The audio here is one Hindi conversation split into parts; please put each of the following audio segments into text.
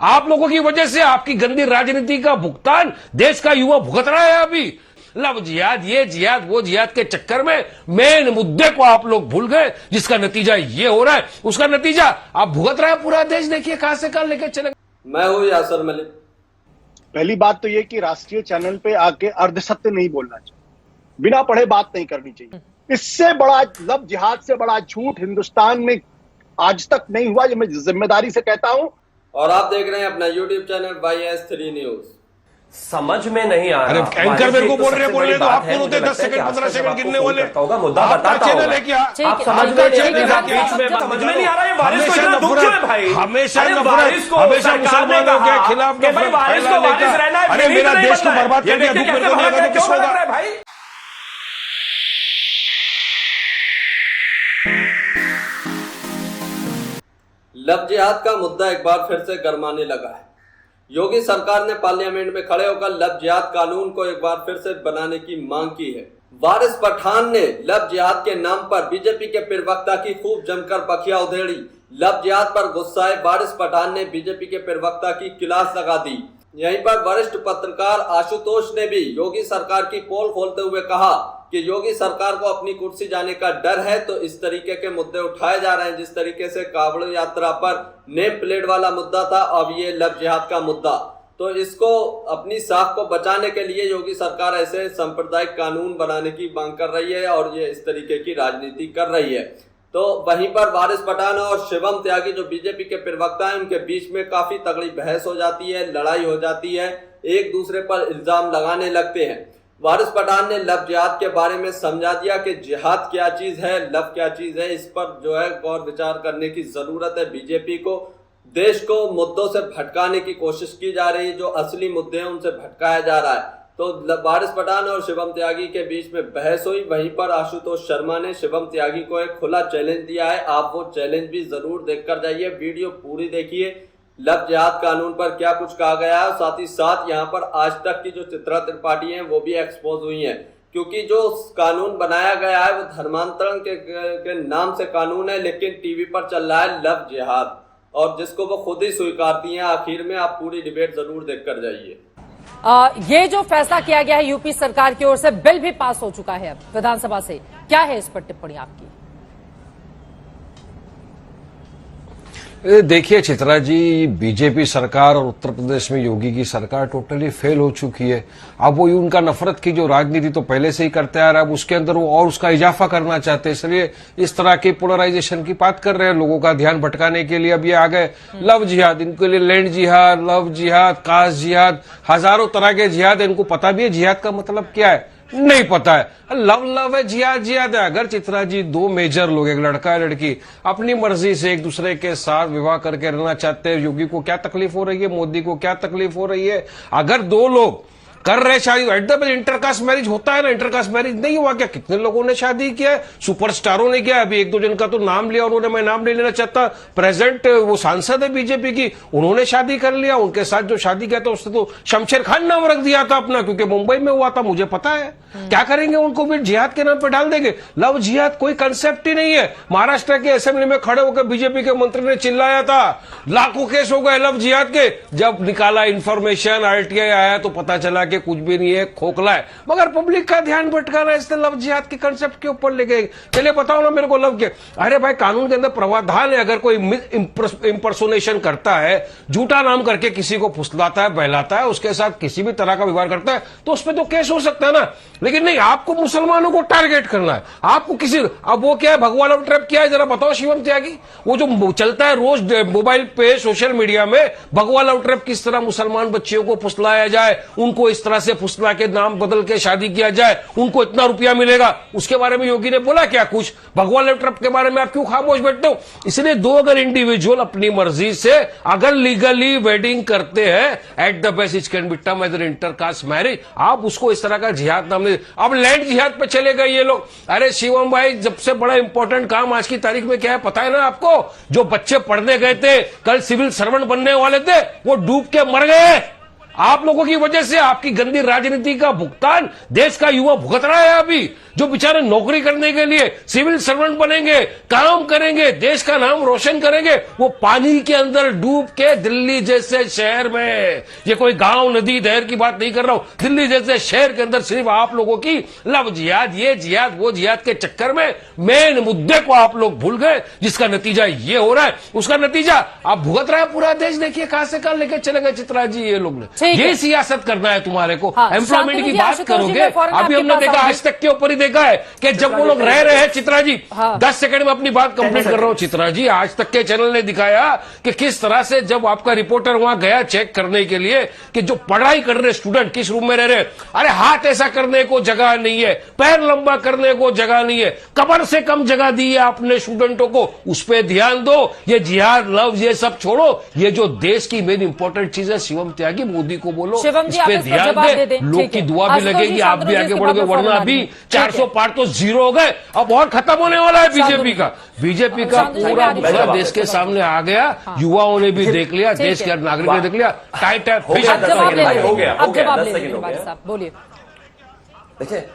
आप लोगों की वजह से आपकी गंदी राजनीति का भुगतान देश का युवा भुगत रहा है अभी। लव जिहाद, ये जिहाद, वो जिहाद के चक्कर में मेन मुद्दे को आप लोग भूल गए, जिसका नतीजा ये हो रहा है। उसका नतीजा आप भुगत रहा है पूरा देश। देखिए कहां से कहां लेके चले। मैं हूं यासर मलिक। पहली बात तो ये कि राष्ट्रीय चैनल पे आके अर्धसत्य नहीं बोलना चाहिए, बिना पढ़े बात नहीं करनी चाहिए। इससे बड़ा लव जिहाद से बड़ा झूठ हिंदुस्तान में आज तक नहीं हुआ, ये मैं जिम्मेदारी से कहता हूं। और आप देख रहे हैं अपना यूट्यूब चैनल YS3 न्यूज। समझ में नहीं आ रहा। अरे एंकर मेरे को बोल रहे तो आप बोलते 10 सेकंड 15 सेकंड गिनने वाले होगा, मुद्दा बताता चैनल है क्या? आप समझ में नहीं आ रहा। ये बारिश को इतना दुख क्यों है भाई? हमेशा नफरत, हमेशा मुसलमानों के खिलाफ नफरत फैलाने का। अरे मेरा देश को बर्बाद कर दिया, दुख मेरे को नहीं लगा तो किसको लगा भाई? लव जिहाद का मुद्दा एक बार फिर से गरमाने लगा है। योगी सरकार ने पार्लियामेंट में खड़े होकर लव जिहाद कानून को एक बार फिर से बनाने की मांग की है। वारिस पठान ने लव जिहाद के नाम पर बीजेपी के प्रवक्ता की खूब जमकर बखिया उधेड़ी। लव जिहाद पर गुस्साए वारिस पठान ने बीजेपी के प्रवक्ता की क्लास लगा दी। यहीं पर वरिष्ठ पत्रकार आशुतोष ने भी योगी सरकार की पोल खोलते हुए कहा कि योगी सरकार को अपनी कुर्सी जाने का डर है, तो इस तरीके के मुद्दे उठाए जा रहे हैं। जिस तरीके से कावड़ यात्रा पर नेम प्लेट वाला मुद्दा था, अब ये लव जिहाद का मुद्दा, तो इसको अपनी साख को बचाने के लिए योगी सरकार ऐसे सांप्रदायिक कानून बनाने की मांग कर रही है और ये इस तरीके की राजनीति कर रही है। तो वहीं पर वारिस पठान और शिवम त्यागी जो बीजेपी के प्रवक्ता हैं, उनके बीच में काफी तगड़ी बहस हो जाती है, लड़ाई हो जाती है, एक दूसरे पर इल्जाम लगाने लगते हैं। वारिस पठान ने लव जिहाद के बारे में समझा दिया कि जिहाद क्या चीज है, लव क्या चीज है। इस पर जो है गौर विचार करने की जरूरत है। बीजेपी को देश को मुद्दों से भटकाने की कोशिश की जा रही है, जो असली मुद्दे हैं उनसे भटकाया जा रहा है। तो वारिस पठान और शिवम त्यागी के बीच में बहस हुई। वहीं पर आशुतोष शर्मा ने शिवम त्यागी को एक खुला चैलेंज दिया है। आप वो चैलेंज भी जरूर देखकर जाइए, वीडियो पूरी देखिए। लव जिहाद कानून पर क्या कुछ कहा गया है, साथ ही साथ यहाँ पर आज तक की जो चित्रा त्रिपाठी हैं वो भी एक्सपोज हुई हैं, क्योंकि जो कानून बनाया गया है वो धर्मांतरण के नाम से कानून है, लेकिन टीवी पर चल रहा है लव जिहाद, और जिसको वो खुद ही स्वीकारती हैं। आखिर में आप पूरी डिबेट जरूर देखकर जाइए। ये जो फैसला किया गया है यूपी सरकार की ओर से, बिल भी पास हो चुका है अब विधानसभा से, क्या है इस पर टिप्पणी आपकी? देखिए चित्रा जी, बीजेपी सरकार और उत्तर प्रदेश में योगी की सरकार टोटली फेल हो चुकी है। अब वो उनका नफरत की जो राजनीति तो पहले से ही करते आ रहा है, अब उसके अंदर वो और उसका इजाफा करना चाहते हैं, इसलिए इस तरह के पोलराइजेशन की बात कर रहे हैं, लोगों का ध्यान भटकाने के लिए। अब ये आ गए लव जिहाद, इनके लिए लैंड जिहाद, लव जिहाद, कास्ट जिहाद, हजारों तरह के जिहाद है। इनको पता भी है जिहाद का मतलब क्या है? नहीं पता है। लव लव है, जिहाद जिहाद है। अगर चित्रा जी दो मेजर लोग, एक लड़का है लड़की, अपनी मर्जी से एक दूसरे के साथ विवाह करके रहना चाहते हैं, योगी को क्या तकलीफ हो रही है, मोदी को क्या तकलीफ हो रही है? अगर दो लोग कर रहे शादी, एट द इंटरकास्ट मैरिज होता है ना, इंटरकास्ट मैरिज नहीं हुआ क्या? कितने लोगों ने शादी किया है, सुपरस्टारों ने किया। अभी एक दो जन का तो नाम लिया उन्होंने, मैं नाम नहीं लेना चाहता, प्रेजेंट वो सांसद है बीजेपी की, उन्होंने शादी कर लिया। उनके साथ जो शादी किया था उसने तो शमशेर खान नाम रख दिया था अपना, क्योंकि मुंबई में हुआ था, मुझे पता है। क्या करेंगे, उनको भी जिहाद के नाम पर डाल देंगे। लव जिहाद कोई कंसेप्ट ही नहीं है। महाराष्ट्र के असेंबली में खड़े होकर बीजेपी के मंत्री ने चिल्लाया था, लाखों केस हो गए लव जिहाद के। जब निकाला इंफॉर्मेशन, RTI आया तो पता चला कि कुछ भी नहीं है, खोखला है। मगर पब्लिक का ध्यान भटका रहा है, इसलिए लव जिहाद के कंसेप्ट के ऊपर ले गए। चलिए बताओ ना मेरे को लव के। अरे भाई कानून के अंदर प्रावधान है, अगर कोई इंपर्सोनेशन करता है, झूठा नाम करके किसी को फुसलाता है, बहलाता है, उसके साथ किसी भी तरह का व्यवहार करता है, तो उस पर तो केस हो सकता है ना। लेकिन नहीं, आपको मुसलमानों को टारगेट करना है, आपको किसी, अब वो क्या है, भगवा लव ट्रैप क्या है जरा बताओ शिवम त्यागी। वो जो चलता है रोज मोबाइल पे, सोशल मीडिया में, भगवा लव ट्रैप किस तरह मुसलमान बच्चियों को फुसलाया जाए, उनको इस तरह से फुसला के नाम बदल के शादी किया जाए, उनको इतना रुपया मिलेगा, उसके बारे में योगी ने बोला क्या कुछ? भगवा लव ट्रैप के बारे में आप क्यों खामोश बैठते हो? इसलिए दो अगर इंडिविजुअल अपनी मर्जी से अगर लीगली वेडिंग करते हैं, at the best it can be term as an intercaste marriage. आप उसको इस तरह का जिहाद नाम दे। अब लैंड जिहाद पे चले गए ये लोग। अरे शिवम भाई, सबसे बड़ा इंपॉर्टेंट काम आज की तारीख में क्या है पता है ना आपको? जो बच्चे पढ़ने गए थे, कल सिविल सर्वेंट बनने वाले थे, वो डूब के मर गए। आप लोगों की वजह से आपकी गंदी राजनीति का भुगतान देश का युवा भुगत रहा है। अभी जो बेचारे नौकरी करने के लिए सिविल सर्वेंट बनेंगे, काम करेंगे, देश का नाम रोशन करेंगे, वो पानी के अंदर डूब के दिल्ली जैसे शहर में, ये कोई गांव नदी नहर की बात नहीं कर रहा हूं, दिल्ली जैसे शहर के अंदर सिर्फ आप लोगों की लव जिहाद, ये जिहाद वो जिहाद के चक्कर में मेन मुद्दे को आप लोग भूल गए, जिसका नतीजा ये हो रहा है। उसका नतीजा आप भुगत रहा है पूरा देश। देखिए कहां से कहां लेके चले गए चित्रा जी ये लोग ने। ये सियासत करना है तुम्हारे को। हाँ, एम्प्लॉयमेंट की शांतनु जी, बात आशुतोष जी, करोगे। मैं फौरन अभी आपके हमने पास देखा आऊंगी। आज तक के ऊपर ही देखा है कि जब वो लोग रह रहे हैं, चित्रा जी हाँ। 10 सेकंड में अपनी बात कंप्लीट कर रहा हूं। चित्रा जी आज तक के चैनल ने दिखाया कि किस तरह से जब आपका रिपोर्टर वहां गया चेक करने के लिए कि जो पढ़ाई कर रहे स्टूडेंट किस रूम में रह रहे हैं, अरे हाथ ऐसा करने को जगह नहीं है, पैर लंबा करने को जगह नहीं है, कमर से कम जगह दी है आपने स्टूडेंटों को, उस पर ध्यान दो। ये जिहाद लव ये सब छोड़ो, ये जो देश की मेन इंपॉर्टेंट चीज है शिवम त्यागी, मोदी को बोलो शिवम जी, इस आप पे इस पर ध्यान जवाब दे दे। दें। लोग ठीक की है। दुआ भी आशुतोष जी, लगेगी, आप शांतनु भी जी, आगे इसके बढ़ोगे, बाद वरना फौरन अभी आएंगे। 400 पार तो जीरो हो गए, अब और खत्म होने वाला है बीजेपी का। बीजेपी का शांतनु जी, पूरा आगे मुद्दा बढ़ो। देश के सामने आ गया, युवाओं ने भी देख लिया, देश है। के नागरिकों ने देख लिया। टाइट है, हो गया, आप जवाब ले भाई, लेते हो गया, हैं। हो आप गया, जवाब 10 ले सेकंड लेते हो हैं गया। साहब, बोलिए। देखिए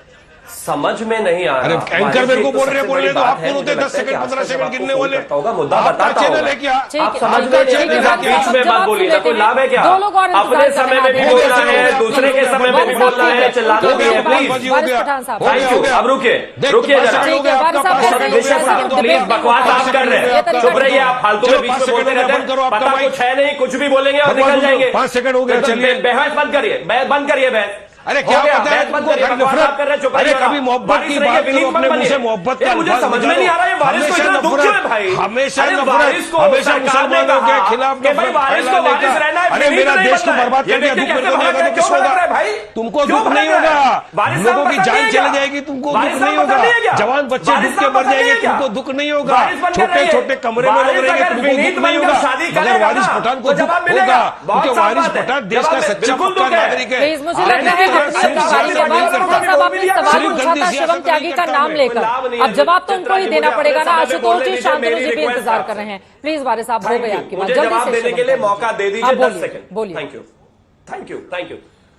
समझ में नहीं आ रहा। अरे एंकर मेरे को बोल रहे बोलने तो आप है, कौन होते मुझे 10 लगता है कि सेकंड आज 15 का सेकंड जब गिनने आपको वाले फोन करता होगा, मुद्दा आपका बताता चैनल होगा। है क्या? ठीक आप है, समझ ठीक में है, नहीं ठीक है, आएगा, बीच में जवाब मत बोलिए, सुन कोई लेते लाभ है हैं। क्या? दो लोग और अपने इंतजार समय कर में रहे भी हैं। बोलना है, दूसरे के समय में भी बोलना है, चिल्लाना भी है, प्लीज। वारिस पठान साहब, थैंक यू। अब रुकिए जरा। ठीक है, वारिस साहब, कैसे निशा साहब, प्लीज बकवास आप कर रहे हैं, चुप रहिए आप, फालतू में बीच में बोलते रहते हैं, पता कुछ है नहीं, कुछ भी बोलेंगे और निकल जाएंगे। 5 सेकंड हो गए, चलिए बहस बंद करिए, बंद करिए बहस। अरे क्या होता है बंद करिए, बकवास आप कर रहे हैं, चुप रहिए। अरे कभी मोहब्बत की बात करो, अपने मुंह से मोहब्बत का मुझे अल्फाज समझ में नहीं आ रहा है, वारिस को इतना दुख क्यों है भाई? हमेशा अरे नफरत, वारिस को हमेशा सरकार ने मुसलमानों के कहा खिलाफ कि भाई नफरत वारिस को फैलाने वारिस का। रहना है, अरे विनीत मेरा नहीं देश को बनना है। बर्बाद ये कर दिया, देखिए दुख कैसे मेरे को नहीं भड़क होगा तो रहा है, किस क्यों भड़क होगा? रहा है भाई? तुमको क्यों दुख भड़क नहीं रहा है? होगा, वारिस लोगों साहब की पसंद जान नहीं है चली क्या? जाएगी, तुमको वारिस दुख साहब नहीं पसंद होगा, नहीं है क्या? जवान बच्चे वारिस डूब के साहब मर पसंद नहीं जाएंगे, है क्या? तुमको दुख नहीं होगा, वारिस बनकर छोटे रहिए। छोटे कमरे में वारिस लोग रहेंगे, अगर तुमको विनीत दुख नहीं बनकर होगा। शादी मगर करेगा वारिस ना, पठान को तो दुख जवाब होगा, मिलेगा। बहुत क्योंकि साफ वारिस बात है। पठान देश का जवाब सच्चा बिल्कुल पक्का दुख है। नागरिक है। प्लीज मुझे आप लग रहा है देखिए, अपनी सिर्फ बारी सियासत है। नहीं वारिस करता। पठान साहब, आपने सवाल सिर्फ पूछा गंदी था सियासत शिवम नहीं त्यागी का करता नाम मैं। लेकर। लाभ नहीं है, अब जवाब तो उनको ही मुझे देना अपने पड़ेगा ना। समय पे आशुतोष बोलने जी, दीजिए, शांतनु मेरी जी भी रिक्वेस्ट इंतजार है कर रहे हैं। प्लीज वारिस साहब, हो गई आपकी बात। मुझे जल्दी जवाब से देने शिवम के लिए त्यागी। मौका दे दीजिए, आप 10 बोलिए, सेकंड। बोलिए। Thank you.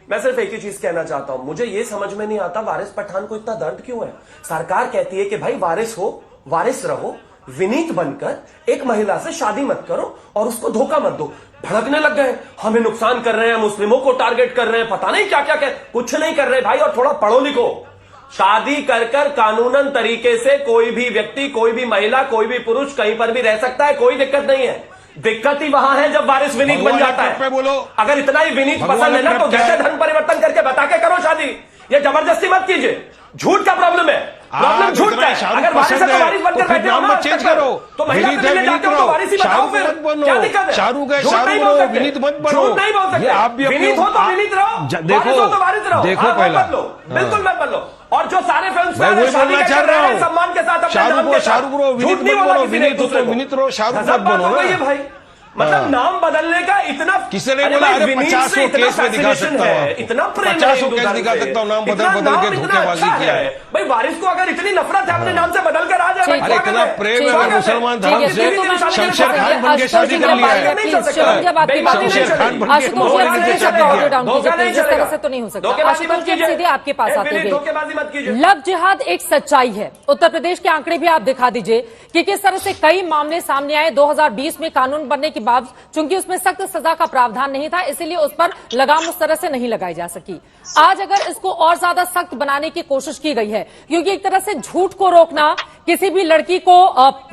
मैं सिर्फ एक ही चीज कहना चाहता हूं, मुझे ये समझ में नहीं आता वारिस पठान को इतना दर्द क्यों है। सरकार कहती है कि भाई वारिस हो, वारिस रहो, विनीत बनकर एक महिला से शादी मत करो और उसको धोखा मत दो। भड़कने लग गए, हमें नुकसान कर रहे हैं, मुस्लिमों को टारगेट कर रहे हैं, पता नहीं क्या क्या कुछ नहीं कर रहे भाई। और थोड़ा पढ़ो लिखो, शादी कर कानूनन तरीके से कोई भी व्यक्ति, कोई भी महिला, कोई भी पुरुष कहीं पर भी रह सकता है, कोई दिक्कत नहीं है। दिक्कत ही वहां है जब वारिस विनीत बन जाता है। बोलो, अगर इतना ही विनीत पसंद है ना तो जैसे धर्म परिवर्तन करके बता के करो शादी, ये जबरदस्ती मत कीजिए। झूठ का प्रॉब्लम है, प्रॉब्लम झूठ का है। अगर वारिस है तो वारिस बनकर बैठे हो ना, चेंज करो, तो महिला से मिलने जाते हो तो वारिस ही बताओ फिर, क्या दिक्कत है? शाहरुख है, झूठ नहीं शाहरुख बोल रहो, सकते, विनीत मत बनो। झूठ नहीं बोल सकते। आप भी विनीत हो तो विनीत रहो, वारिस हो तो वारिस रहो। देखो हाँ, मत पहला बदलो, बिल्कुल मत बदलो। और जो सारे फिल्म मैं स्टार वही शादी बोलना करके चाह रहा रहे हैं हूँ, सम्मान के साथ अपने शाहरुख नाम हो, के साथ। शाहरुख रहो, विनीत झूठ नहीं मत बोला बनो, किसी ने एक विनीत हो दूसरे तो को। विनीत रहो, शाहरुख गजब मत बात बनो हो गई है ना। भाई, मतलब नाम बदलने का इतना किसी ने अरे बोला, भाई, अरे विनीत 50 से इतना केस में दिखा fascination सकता हूं है, आपको। इतना प्रेम 50 है हिंदू केस धर्म दिखा से। सकता हूं, नाम इतना बदल नाम के इतना धोखेबाजी अच्छा किया है। भाई वारिस को अगर इतनी नफरत है अपने नाम से बदल कर आ जाए भाई, अरे इतना प्रेम है मुसलमान धर्म से, शमशेर खान बन के शादी कर लिया है। शमशेर खान बन के आशुतोष जी, शादी प्लीज किया ऑडियो है। डाउन कीजिए, जिस तरह से तो नहीं हो सकता। आशुतोष जी, सीधे आपके पास आते हुए, धोखेबाजी मत कीजिए। लव जिहाद एक सच्चाई है। उत्तर प्रदेश के आंकड़े भी आप दिखा दीजिए कि किस तरह से कई मामले सामने आए। 2020 में कानून बनने के बाद चूंकि उसमें सख्त सजा का प्रावधान नहीं था, इसलिए उस पर लगाम उस तरह से नहीं लगाई जा सकी। आज अगर इसको और ज्यादा सख्त बनाने की कोशिश की गई है, क्योंकि एक तरह से झूठ को रोकना, किसी भी लड़की को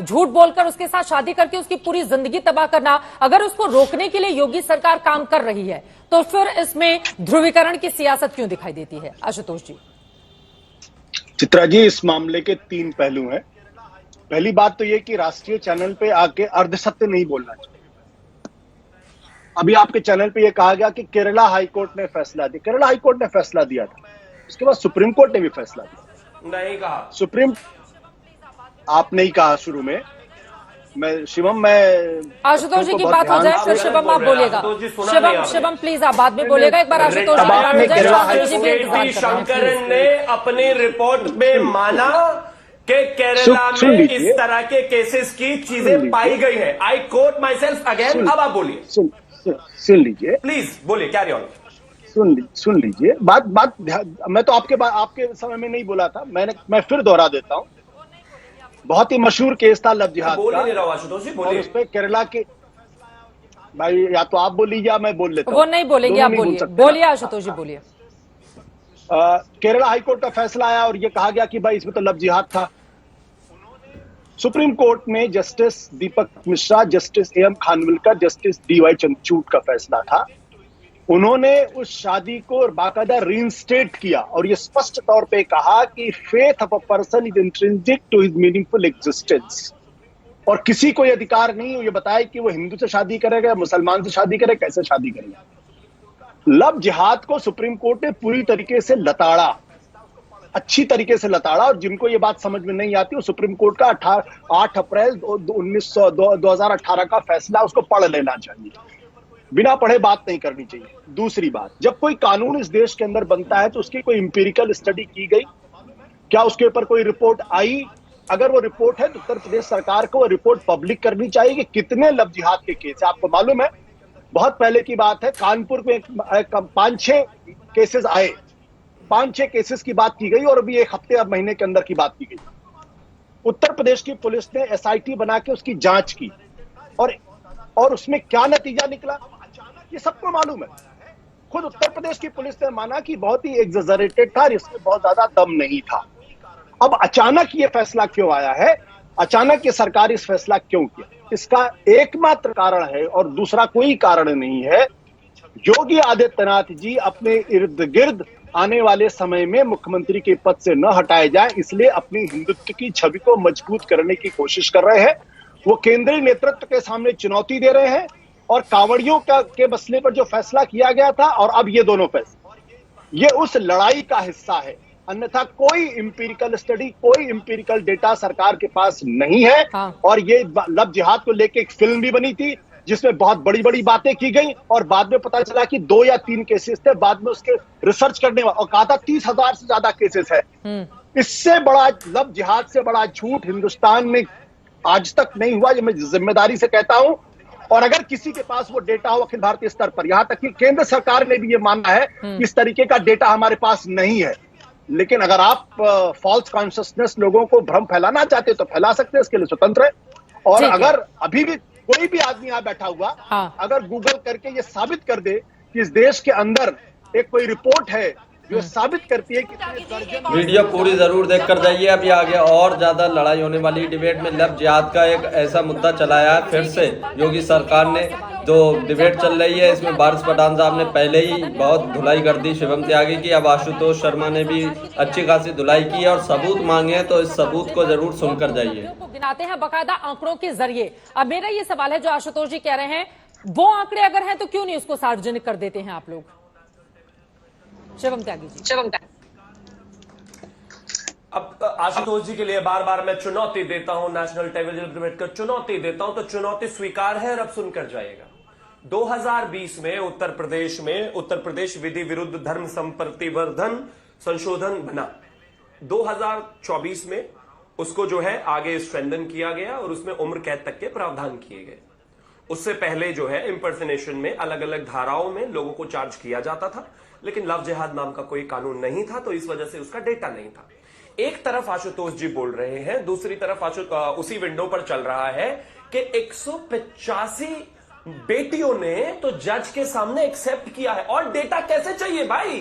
झूठ बोलकर उसके साथ शादी करके उसकी पूरी जिंदगी तबाह करना, अगर उसको रोकने के लिए योगी सरकार काम कर रही है, तो फिर इसमें ध्रुवीकरण की सियासत क्यों दिखाई देती है? आशुतोष जी। चित्रा जी, इस मामले के 3 पहलू हैं। पहली बात तो यह कि राष्ट्रीय चैनल पे आके अर्धसत्य नहीं बोलना चाहिए। अभी आपके चैनल पे यह कहा गया कि केरला हाईकोर्ट ने फैसला दिया। केरला हाईकोर्ट ने फैसला दिया था, उसके बाद सुप्रीम कोर्ट ने भी फैसला दिया। नहीं कहा सुप्रीम, आप नहीं कहा शुरू में। मैं शिवम, मैं आशुतोष जी की बात हो जाए फिर शिवम आप बोलिएगा। शिवम प्लीज आप बाद में बोलिएगा। एक बार आशुतोष जी आपने की केरला बात जी भी इंतजार कर शंकरन रहे हैं। ने अपनी रिपोर्ट में माना कि केरला सुन में लीजिए। इस तरह के केसेस की चीजें पाई गई है। I quote my self again. अब आप बोलिए, सुन लीजिए। प्लीज बोलिए, कैरी ऑन। सुन लीजिए बात मैं तो आपके समय में नहीं बोला था, मैं फिर दोहरा देता हूं। बहुत ही मशहूर केस था लव जिहाद बोल का, नहीं रहा हूं आशुतोष जी, और बोलिए। उस पे केरला के भाई, या तो आप बोल लीजिए या मैं बोल लेता हूं। वो नहीं बोलेंगे, आप बोलिए, बोलिए आशुतोष जी, बोलिए। केरला हाईकोर्ट का फैसला आया और ये कहा गया कि भाई इसमें तो लव जिहाद था। सुप्रीम कोर्ट में justice Deepak Mishra, justice M Khanwilkar, justice DY Chandrachud का फैसला था। उन्होंने उस शादी को बाकायदा रीइंस्टेट किया और ये स्पष्ट तौर पे कहा कि faith of a person is intrinsic to his meaningful existence, और किसी को ये अधिकार नहीं है ये बताए कि वो हिंदू से शादी करेगा, मुसलमान से शादी करेगा, कैसे शादी करेगा। लव जिहाद को सुप्रीम कोर्ट ने पूरी तरीके से लताड़ा, अच्छी तरीके से लताड़ा, और जिनको ये बात समझ में नहीं आती वो सुप्रीम कोर्ट का 8 अप्रैल 2018 का फैसला उसको पढ़ लेना चाहिए, बिना पढ़े बात नहीं करनी चाहिए। दूसरी बात, जब कोई कानून इस देश के अंदर बनता है तो उसकी कोई इंपेरिकल स्टडी की गई क्या? उसके ऊपर कोई रिपोर्ट आई? अगर वो रिपोर्ट है तो उत्तर प्रदेश सरकार को वो रिपोर्ट पब्लिक करनी चाहिए कि कितने लव जिहाद के केस है। आपको मालूम है, बहुत पहले की बात है, कानपुर में 5-6 केसेस आए, 5-6 केसेस की बात की गई, और अभी एक हफ्ते अब महीने के अंदर की बात की गई। उत्तर प्रदेश की पुलिस ने एसआईटी बना के उसकी जांच की, और उसमें क्या नतीजा निकला ये सबको मालूम है। खुद उत्तर प्रदेश की पुलिस ने माना कि बहुत ही एग्जैजरेटेड था, इसमें बहुत ज्यादा दम नहीं था। अब अचानक ये फैसला क्यों आया है? अचानक ये सरकार इस फैसला क्यों किया? इसका एकमात्र कारण है और दूसरा कोई कारण नहीं है, योगी आदित्यनाथ जी अपने इर्द गिर्द आने वाले समय में मुख्यमंत्री के पद से न हटाए जाए, इसलिए अपनी हिंदुत्व की छवि को मजबूत करने की कोशिश कर रहे हैं। वो केंद्रीय नेतृत्व के सामने चुनौती दे रहे हैं, और कांवड़ियों के मसले पर जो फैसला किया गया था और अब ये दोनों फैसले, ये उस लड़ाई का हिस्सा है। अन्यथा कोई इंपीरिकल स्टडी, कोई इंपीरिकल डेटा सरकार के पास नहीं है। हाँ। और ये लव जिहाद को लेके एक फिल्म भी बनी थी जिसमें बहुत बड़ी बड़ी बातें की गई, और बाद में पता चला कि 2 या 3 केसेस थे। बाद में उसके रिसर्च करने और कहा था 30,000 से ज्यादा केसेस है। इससे बड़ा लव जिहाद से बड़ा झूठ हिंदुस्तान में आज तक नहीं हुआ, ये मैं जिम्मेदारी से कहता हूं। और अगर किसी के पास वो डेटा हो अखिल भारतीय स्तर पर, यहां तक कि केंद्र सरकार ने भी ये माना है कि इस तरीके का डेटा हमारे पास नहीं है। लेकिन अगर आप फॉल्स कॉन्शियसनेस, लोगों को भ्रम फैलाना चाहते तो फैला सकते हैं, इसके लिए स्वतंत्र है। और अगर अभी भी कोई भी आदमी यहां बैठा हुआ अगर गूगल करके ये साबित कर दे कि इस देश के अंदर एक कोई रिपोर्ट है जो साबित करती है कि वीडियो पूरी जरूर देख कर जाइए। अभी आगे और ज्यादा लड़ाई होने वाली डिबेट में लव जिहाद का एक ऐसा मुद्दा चलाया है फिर से योगी सरकार ने। जो डिबेट चल रही है इसमें वारिस पठान साहब ने पहले ही बहुत धुलाई कर दी शिवम त्यागी की, अब आशुतोष शर्मा ने भी अच्छी खासी धुलाई की है और सबूत मांगे हैं, तो इस सबूत को जरूर सुनकर जाइए। गिनाते हैं बकायदा आंकड़ों के जरिए। अब मेरा ये सवाल है जो आशुतोष जी कह रहे हैं, वो आंकड़े अगर हैं तो क्यों नहीं उसको सार्वजनिक कर देते हैं आप लोग? शिवम त्यागी जी। अब आशुतोष जी के लिए बार बार मैं चुनौती देता हूं, नेशनल टेलीविजन डिबेट कर चुनौती देता हूं, तो चुनौती स्वीकार है और अब सुनकर जाएगा। 2020 में उत्तर प्रदेश विधि विरुद्ध धर्म संप्रतिवर्धन संशोधन बना। 2024 में उसको जो है आगे स्ट्रेंथन किया गया और उसमें उम्र कैद तक के प्रावधान किए गए। उससे पहले जो है इंपर्सनेशन में अलग अलग धाराओं में लोगों को चार्ज किया जाता था, लेकिन लव जिहाद नाम का कोई कानून नहीं था, तो इस वजह से उसका डेटा नहीं था। एक तरफ आशुतोष जी बोल रहे हैं, दूसरी तरफ उसी विंडो पर चल रहा है कि 185 बेटियों ने तो जज के सामने एक्सेप्ट किया है। और डेटा कैसे चाहिए भाई?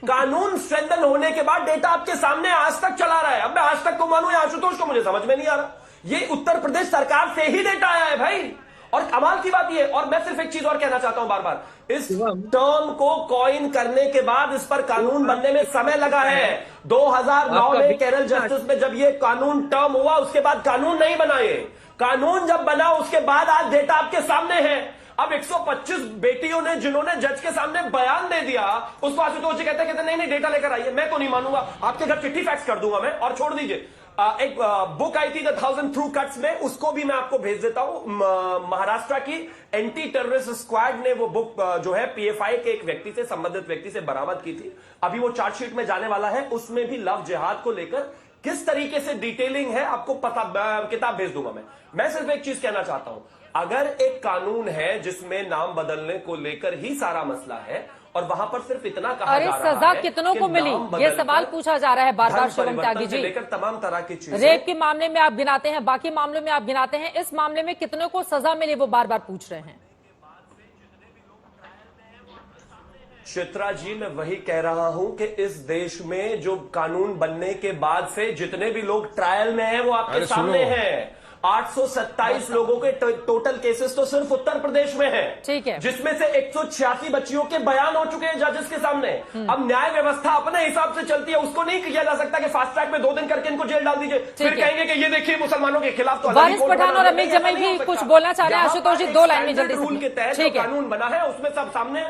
कानून स्ट्रेंथन होने के बाद डेटा आपके सामने आज तक चला रहा है। अब मैं आज तक को मानूं या आशुतोष को, मुझे समझ में नहीं आ रहा। ये उत्तर प्रदेश सरकार से ही डेटा आया है भाई। और कमाल की बात ये, और मैं सिर्फ एक चीज और कहना चाहता हूं बार बार, इस टर्म को कॉइन करने के बाद इस पर कानून बनने में समय लगा है। 2009 में केरल जस्टिस में जब ये कानून टर्म हुआ उसके बाद कानून नहीं बना। ये कानून जब बना उसके बाद आज डेटा आपके सामने है। अब 125 बेटियों ने जिन्होंने जज के सामने बयान दे दिया, उसको आशुतोष जी कहते नहीं डेटा लेकर आइए। मैं तो नहीं मानूंगा, आपके घर चिट्ठी फैक्स कर दूंगा मैं। और छोड़ दीजिए, एक बुक आई थी द 1000 थ्रू कट्स में, उसको भी मैं आपको भेज देता हूं। महाराष्ट्र की एंटी टेररिस्ट स्क्वाड ने वो बुक जो है पीएफआई के एक व्यक्ति से, संबंधित व्यक्ति से बरामद की थी। अभी वो चार्जशीट में जाने वाला है, उसमें भी लव जिहाद को लेकर किस तरीके से डिटेलिंग है आपको पता, किताब भेज दूंगा मैं सिर्फ एक चीज कहना चाहता हूं, अगर एक कानून है जिसमें नाम बदलने को लेकर ही सारा मसला है और वहां पर सिर्फ इतना कहा अरे जा रहा सजा है कितनों कि को मिली, नाम ये बदलकर सवाल पूछा जा रहा है बार बार धर्म शुभम परिवर्तन त्यागी से जी। लेकर तमाम तरह की चीजें, रेप के मामले में आप गिनाते हैं, बाकी मामलों में आप गिनाते हैं, इस मामले में कितनों को सजा मिली वो बार बार पूछ रहे हैं। चित्रा जी, मैं वही कह रहा हूं कि इस देश में जो कानून बनने के बाद से जितने भी लोग ट्रायल में हैं वो आपके अरे सामने सुनो। हैं। 827 लोगों के टोटल केसेस तो सिर्फ उत्तर प्रदेश में हैं। ठीक है। जिसमें से 186 बच्चियों के बयान हो चुके हैं जजेस के सामने। अब न्याय व्यवस्था अपने हिसाब से चलती है, उसको नहीं किया जा सकता कि फास्ट ट्रैक में 2 दिन करके इनको जेल डाल दीजिए, फिर है। कहेंगे कि ये देखिए मुसलमानों के खिलाफ तो अलग ही वारिस कोर्ट पठान बना और देते अमित हैं, ऐसा जमाई नहीं हो भी सकता। कुछ बोलना चाह रहे हैं। यहाँ आशुतोष जी पर 2 एक लाइन में जल्दी स्टैंडर्ड रूल के से। तहत जो ठीक है, कानून बना है उसमें सब सामने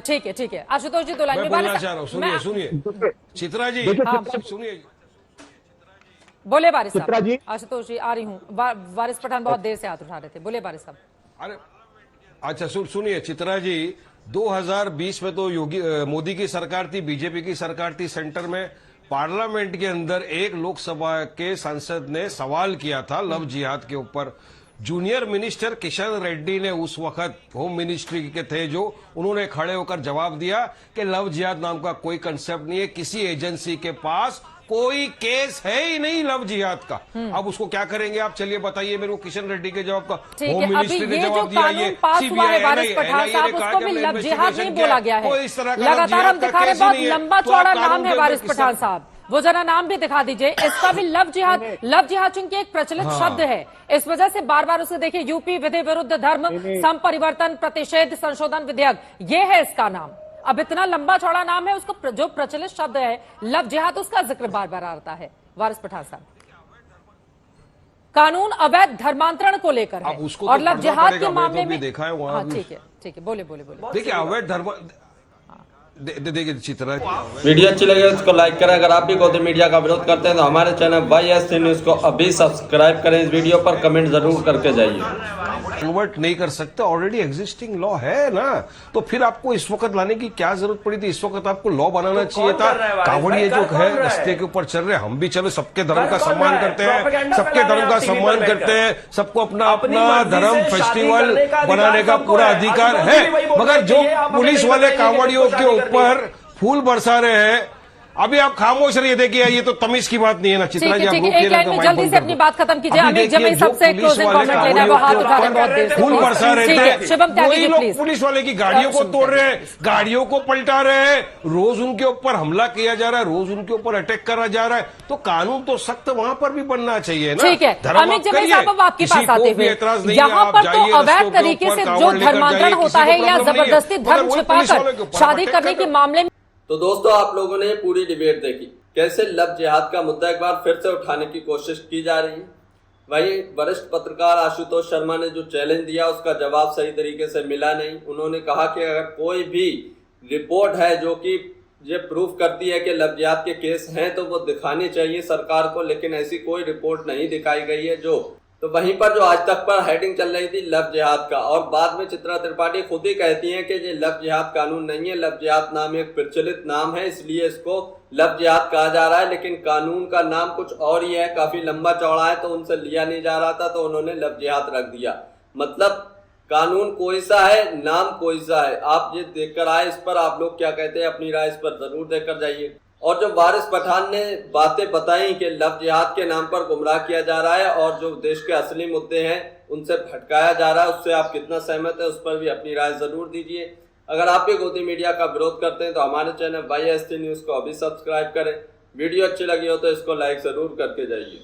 ठीक है आशुतोष जी 2 लाइन मैं में। बोलना चाह रहा हूँ, सुनिए सुनिए चित्रा जी, हाँ। सुनिए बोले वारिस चित्रा जी। साहब। आशुतोष जी आ रही हूँ। वारिस पठान बहुत देर से हाथ उठा रहे थे, बोले वारिस साहब। अरे अच्छा सुनिए चित्रा जी, 2020 में तो मोदी की सरकार थी, बीजेपी की सरकार थी सेंटर में। पार्लियामेंट के अंदर एक लोकसभा के सांसद ने सवाल किया था लव जिहाद के ऊपर। जूनियर मिनिस्टर किशन रेड्डी ने उस वक्त होम मिनिस्ट्री के थे जो, उन्होंने खड़े होकर जवाब दिया कि लव जिहाद नाम का कोई कंसेप्ट नहीं है, किसी एजेंसी के पास कोई केस है ही नहीं लव जिहाद का। अब उसको क्या करेंगे आप, चलिए बताइए मेरे को किशन रेड्डी के जवाब का। ठीक होम है, अभी मिनिस्ट्री ने ये जो जवाब दिया, कानून पास हुआ है वारिस पठान साहब, उसको भी लव जिहाद नहीं बोला गया है। लगातार हम दिखा रहे बहुत लंबा चौड़ा नाम है वारिस पठान साहब, वो जरा नाम भी दिखा दीजिए इसका भी। लव जिहाद चूंकि एक प्रचलित शब्द है, इस वजह से बार बार उसे देखिए, यूपी विधि विरुद्ध धर्म संपरिवर्तन प्रतिषेध संशोधन विधेयक, ये है इसका नाम। अब इतना लंबा चौड़ा नाम है, उसको जो प्रचलित शब्द है लव जिहाद, उसका जिक्र बार बार आता है। वारिस पठान साहब, कानून अवैध धर्मांतरण को लेकर है उसको और तो लव पढ़ना जिहाद पड़ेगा, के मैं मामले तो भी में देखा है वहाँ हाँ भी। ठीक है बोले देखिए अवैध धर्म देखिए चित्रा, वीडियो अच्छी लगे तो इसको लाइक करें। अगर आप भी गौतम मीडिया का विरोध करते हैं तो हमारे चैनल YST न्यूज को अभी सब्सक्राइब करें। इस वीडियो पर कमेंट जरूर करके जाइए। कन्वर्ट नहीं कर सकते, ऑलरेडी एग्जिस्टिंग लॉ है ना, तो फिर आपको इस वक्त लाने की क्या जरूरत पड़ी थी? इस वक्त आपको लॉ बनाना चाहिए था। कांवड़िए जो है रस्ते के ऊपर चल रहे, हम भी चलो सबके धर्म का सम्मान करते हैं, सबके धर्म का सम्मान करते हैं, सबको अपना अपना धर्म फेस्टिवल बनाने का पूरा अधिकार है, मगर जो पुलिस वाले कांवड़ियों के ऊपर फूल बरसा रहे हैं, अभी आप खामोश रहिए। देखिए ये तो तमीज की बात नहीं है ना चित्रा जी, आप ठीक है, रोकिए एक ना लाइन तो में माइक जल्दी बंद से कर अपनी दो। बात खत्म कीजिए। अभी अमित देखिए, जमाई जो सबसे पुलिस क्लोजिंग वाले कमेंट लेना है, वो हाथ उठा रहे हैं बहुत देर से। फूल बरसा रहे ठीक है, थे, शुभम त्यागी वही जी लोग प्लीज। पुलिस वाले की गाड़ियों को तोड़ रहे हैं, गाड़ियों को पलटा रहे हैं, रोज उनके ऊपर हमला किया जा रहा है, रोज उनके ऊपर अटैक करा जा रहा है, तो कानून तो सख्त वहां पर भी बनना चाहिए ना। ठीक है, धर्म अमित आप जमाई करिए, साहब अब आपके किसी पास को आते भी हुए, एतराज नहीं है, यहाँ आप पर तो जाइए अवैध रस्तों के तरीके ऊपर से कांवड़ जो लेकर धर्मांतरण जाइए, होता किसी है को या प्रॉब्लम नहीं है, जबरदस्ती मगर धर्म वही पुलिस वालों के छिपाकर ऊपर शादी अटैक करने कर के मामले में। तो दोस्तों आप लोगों ने पूरी डिबेट देखी, कैसे लव जिहाद का मुद्दा एक बार फिर से उठाने की कोशिश की जा रही है। वहीं वरिष्ठ पत्रकार आशुतोष शर्मा ने जो चैलेंज दिया उसका जवाब सही तरीके से मिला नहीं। उन्होंने कहा कि अगर कोई भी रिपोर्ट है जो कि ये प्रूफ करती है कि लव जिहाद के केस हैं तो वो दिखानी चाहिए सरकार को, लेकिन ऐसी कोई रिपोर्ट नहीं दिखाई गई है। तो वहीं पर जो आज तक पर हेडिंग चल रही थी लव जिहाद का, और बाद में चित्रा त्रिपाठी खुद ही कहती हैं कि ये लव जिहाद कानून नहीं है, लव जिहाद नाम एक प्रचलित नाम है इसलिए इसको लव जिहाद कहा जा रहा है, लेकिन कानून का नाम कुछ और ही है, काफी लंबा चौड़ा है, तो उनसे लिया नहीं जा रहा था, तो उन्होंने लव जिहाद रख दिया। मतलब कानून कोई सा है, नाम कोई सा है, आप ये देखकर आए। इस पर आप लोग क्या कहते हैं, अपनी राय इस पर जरूर देकर जाइए। और जो वारिस पठान ने बातें बताई कि लव जिहाद के नाम पर गुमराह किया जा रहा है और जो देश के असली मुद्दे हैं उनसे भटकाया जा रहा है, उससे आप कितना सहमत है, उस पर भी अपनी राय जरूर दीजिए। अगर आप भी गौतम मीडिया का विरोध करते हैं तो हमारे चैनल YST न्यूज को अभी सब्सक्राइब करें। वीडियो अच्छी लगी हो तो इसको लाइक जरूर करके जाइए।